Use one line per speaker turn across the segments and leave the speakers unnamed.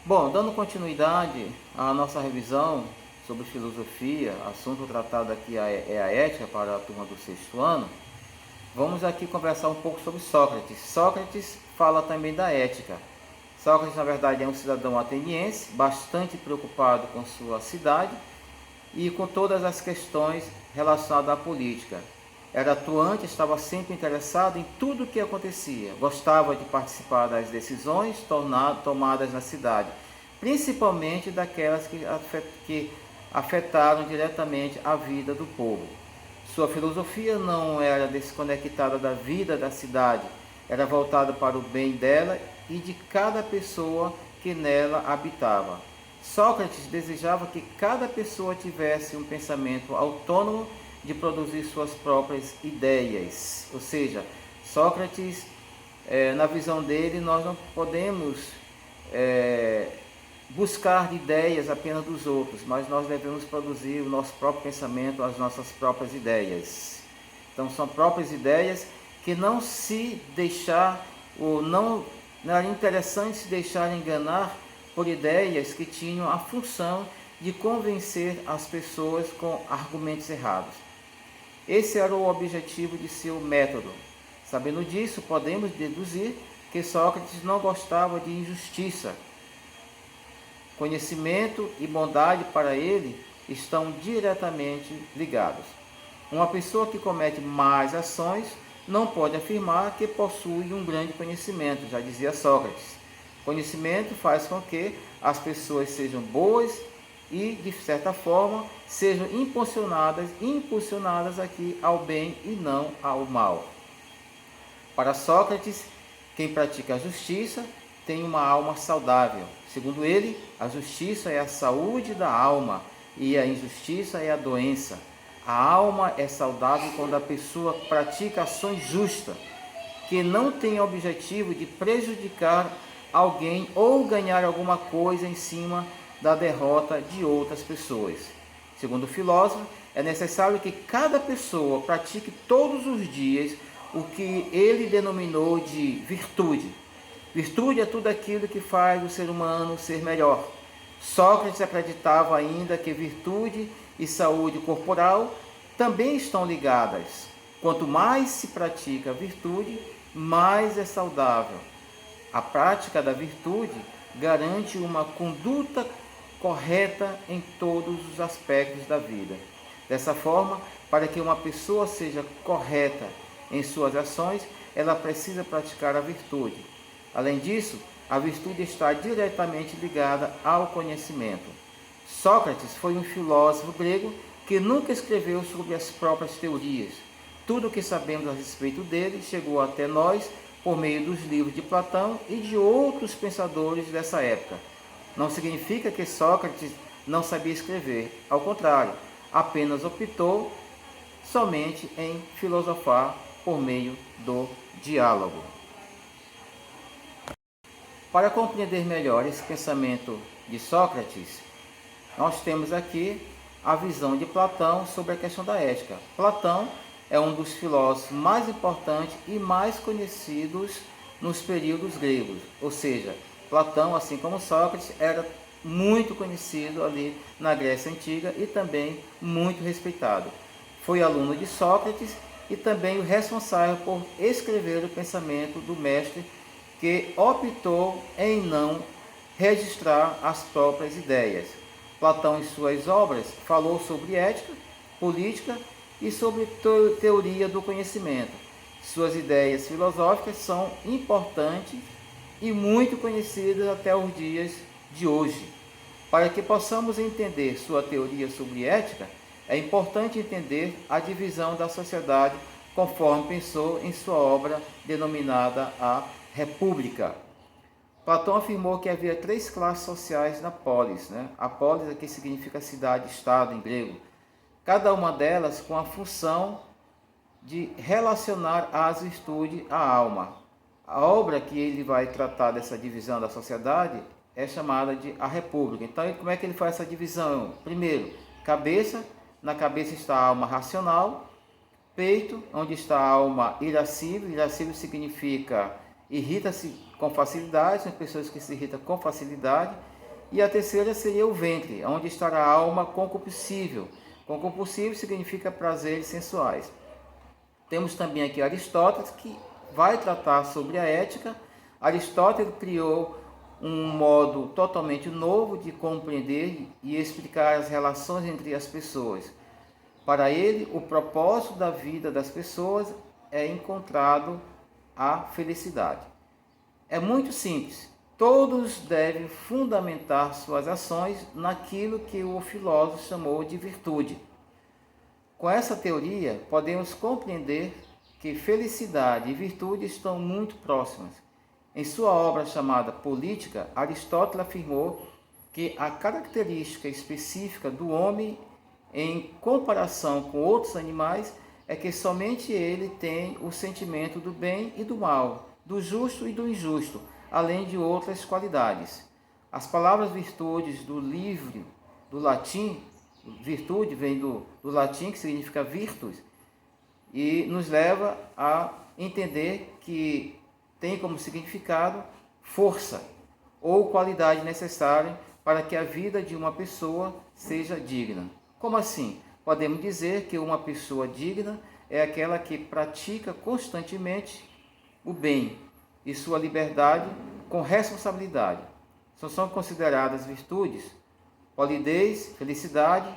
Bom, dando continuidade à nossa revisão sobre filosofia, assunto tratado aqui é a ética para a turma do sexto ano, vamos aqui conversar um pouco sobre Sócrates. Sócrates fala também da ética. Sócrates, na verdade, é um cidadão ateniense, bastante preocupado com sua cidade e com todas as questões relacionadas à política. Era atuante, estava sempre interessado em tudo o que acontecia, gostava de participar das decisões tomadas na cidade, principalmente daquelas que afetaram diretamente a vida do povo. Sua filosofia não era desconectada da vida da cidade, era voltada para o bem dela e de cada pessoa que nela habitava. Sócrates desejava que cada pessoa tivesse um pensamento autônomo de produzir suas próprias ideias. Ou seja, Sócrates, na visão dele, nós não podemos buscar ideias apenas dos outros, mas nós devemos produzir o nosso próprio pensamento, as nossas próprias ideias. Então são próprias ideias que não se deixar, ou não era interessante se deixar enganar por ideias que tinham a função de convencer as pessoas com argumentos errados. Esse era o objetivo de seu método. Sabendo disso, podemos deduzir que Sócrates não gostava de injustiça. Conhecimento e bondade para ele estão diretamente ligados. Uma pessoa que comete más ações não pode afirmar que possui um grande conhecimento, já dizia Sócrates. Conhecimento faz com que as pessoas sejam boas e, de certa forma, sejam impulsionadas aqui ao bem e não ao mal. Para Sócrates, quem pratica a justiça tem uma alma saudável. Segundo ele, a justiça é a saúde da alma e a injustiça é a doença. A alma é saudável quando a pessoa pratica ações justas, que não tem objetivo de prejudicar alguém ou ganhar alguma coisa em cima da derrota de outras pessoas. Segundo o filósofo, é necessário que cada pessoa pratique todos os dias o que ele denominou de virtude. Virtude é tudo aquilo que faz o ser humano ser melhor. Sócrates acreditava ainda que virtude e saúde corporal também estão ligadas. Quanto mais se pratica a virtude, mais é saudável. A prática da virtude garante uma conduta correta em todos os aspectos da vida. Dessa forma, para que uma pessoa seja correta em suas ações, ela precisa praticar a virtude. Além disso, a virtude está diretamente ligada ao conhecimento. Sócrates foi um filósofo grego que nunca escreveu sobre as próprias teorias. Tudo o que sabemos a respeito dele chegou até nós por meio dos livros de Platão e de outros pensadores dessa época. Não significa que Sócrates não sabia escrever, ao contrário, apenas optou somente em filosofar por meio do diálogo. Para compreender melhor esse pensamento de Sócrates, nós temos aqui a visão de Platão sobre a questão da ética. Platão é um dos filósofos mais importantes e mais conhecidos nos períodos gregos, ou seja, Platão, assim como Sócrates, era muito conhecido ali na Grécia Antiga e também muito respeitado. Foi aluno de Sócrates e também o responsável por escrever o pensamento do mestre, que optou em não registrar as próprias ideias. Platão, em suas obras, falou sobre ética, política e sobre teoria do conhecimento. Suas ideias filosóficas são importantes e muito conhecidas até os dias de hoje. Para que possamos entender sua teoria sobre ética, é importante entender a divisão da sociedade conforme pensou em sua obra denominada A República. Platão afirmou que havia 3 classes sociais na polis. A polis aqui significa cidade-estado em grego. Cada uma delas com a função de relacionar as virtudes à alma. A obra que ele vai tratar dessa divisão da sociedade é chamada de A República. Então, como é que ele faz essa divisão? Primeiro, cabeça. Na cabeça está a alma racional. Peito, onde está a alma irascível. Irascível significa irrita-se com facilidade, são pessoas que se irritam com facilidade. E a terceira seria o ventre, onde estará a alma concupiscível. Concupiscível significa prazeres sensuais. Temos também aqui Aristóteles, que vai tratar sobre a ética. Aristóteles criou um modo totalmente novo de compreender e explicar as relações entre as pessoas. Para ele, o propósito da vida das pessoas é encontrado a felicidade. É muito simples. Todos devem fundamentar suas ações naquilo que o filósofo chamou de virtude. Com essa teoria, podemos compreender que felicidade e virtude estão muito próximas. Em sua obra chamada Política, Aristóteles afirmou que a característica específica do homem em comparação com outros animais é que somente ele tem o sentimento do bem e do mal, do justo e do injusto, além de outras qualidades. As palavras virtudes do livro do latim, virtude vem do latim, que significa virtus, e nos leva a entender que tem como significado força ou qualidade necessária para que a vida de uma pessoa seja digna. Como assim? Podemos dizer que uma pessoa digna é aquela que pratica constantemente o bem e sua liberdade com responsabilidade. São consideradas virtudes polidez, felicidade,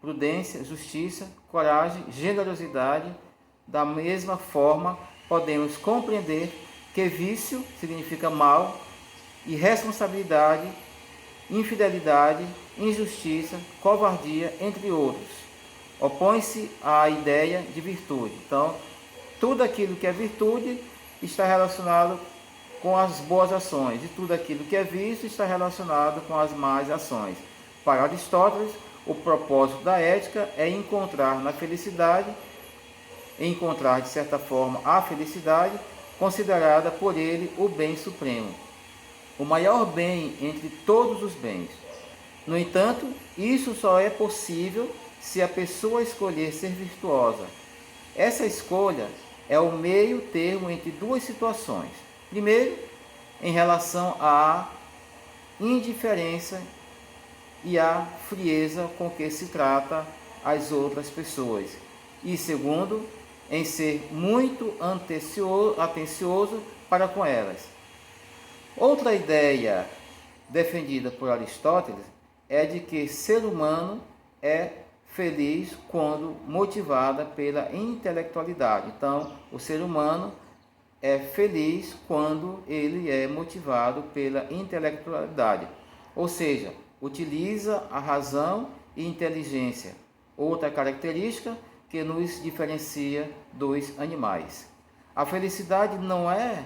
prudência, justiça, coragem, generosidade. Da mesma forma, podemos compreender que vício significa mal, irresponsabilidade, infidelidade, injustiça, covardia, entre outros. Opõe-se à ideia de virtude. Então, tudo aquilo que é virtude está relacionado com as boas ações, e tudo aquilo que é vício está relacionado com as más ações. Para Aristóteles, o propósito da ética é encontrar na felicidade, encontrar de certa forma a felicidade, considerada por ele o bem supremo, o maior bem entre todos os bens. No entanto, isso só é possível se a pessoa escolher ser virtuosa. Essa escolha é o meio termo entre duas situações. Primeiro, em relação à indiferença e à frieza com que se trata as outras pessoas. E segundo, em ser muito atencioso para com elas. Outra ideia defendida por Aristóteles é de que ser humano é feliz quando motivada pela intelectualidade. Então, o ser humano é feliz quando ele é motivado pela intelectualidade, ou seja, utiliza a razão e inteligência, outra característica que nos diferencia dos animais. A felicidade não é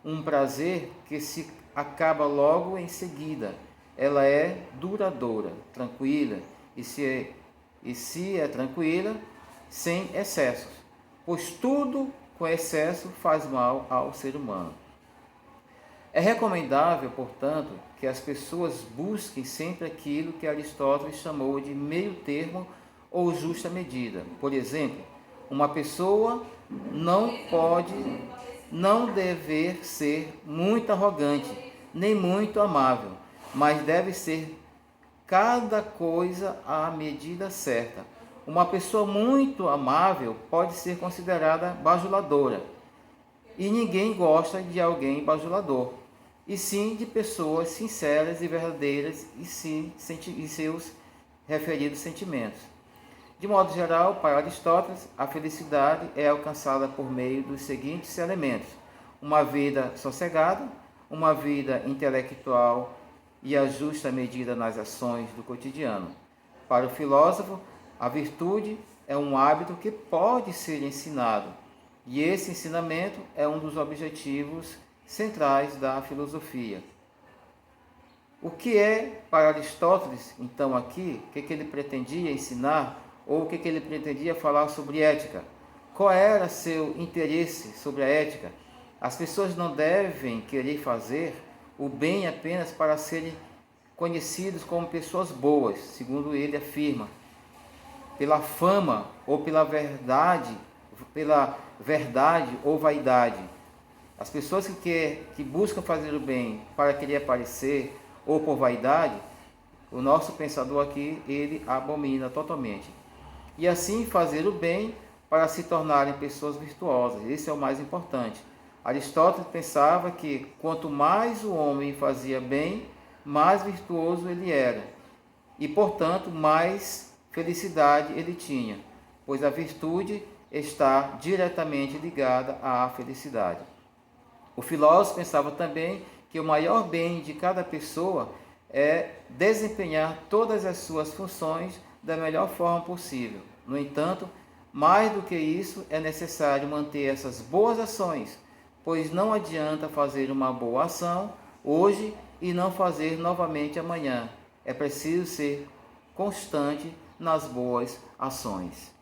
um prazer que se acaba logo em seguida, ela é duradoura, tranquila, e se é tranquila, sem excessos, pois tudo com excesso faz mal ao ser humano. É recomendável, portanto, que as pessoas busquem sempre aquilo que Aristóteles chamou de meio termo ou justa medida. Por exemplo, uma pessoa não deve ser muito arrogante, nem muito amável, mas deve ser cada coisa à medida certa. Uma pessoa muito amável pode ser considerada bajuladora, e ninguém gosta de alguém bajulador, e sim de pessoas sinceras e verdadeiras em seus referidos sentimentos. De modo geral, para Aristóteles, a felicidade é alcançada por meio dos seguintes elementos: uma vida sossegada, uma vida intelectual e a justa medida nas ações do cotidiano. Para o filósofo, a virtude é um hábito que pode ser ensinado, e esse ensinamento é um dos objetivos centrais da filosofia. O que é para Aristóteles, então, aqui, o que ele pretendia ensinar, ou o que ele pretendia falar sobre ética? Qual era seu interesse sobre a ética? As pessoas não devem querer fazer o bem apenas para serem conhecidos como pessoas boas, segundo ele afirma, pela fama ou pela verdade ou vaidade. As pessoas que buscam fazer o bem para querer aparecer ou por vaidade O nosso pensador aqui, ele abomina totalmente. E assim fazer o bem para se tornarem pessoas virtuosas. Esse é o mais importante. Aristóteles pensava que quanto mais o homem fazia bem, mais virtuoso ele era. E, portanto, mais felicidade ele tinha, pois a virtude está diretamente ligada à felicidade. O filósofo pensava também que o maior bem de cada pessoa é desempenhar todas as suas funções da melhor forma possível. No entanto, mais do que isso, é necessário manter essas boas ações, pois não adianta fazer uma boa ação hoje e não fazer novamente amanhã. É preciso ser constante nas boas ações.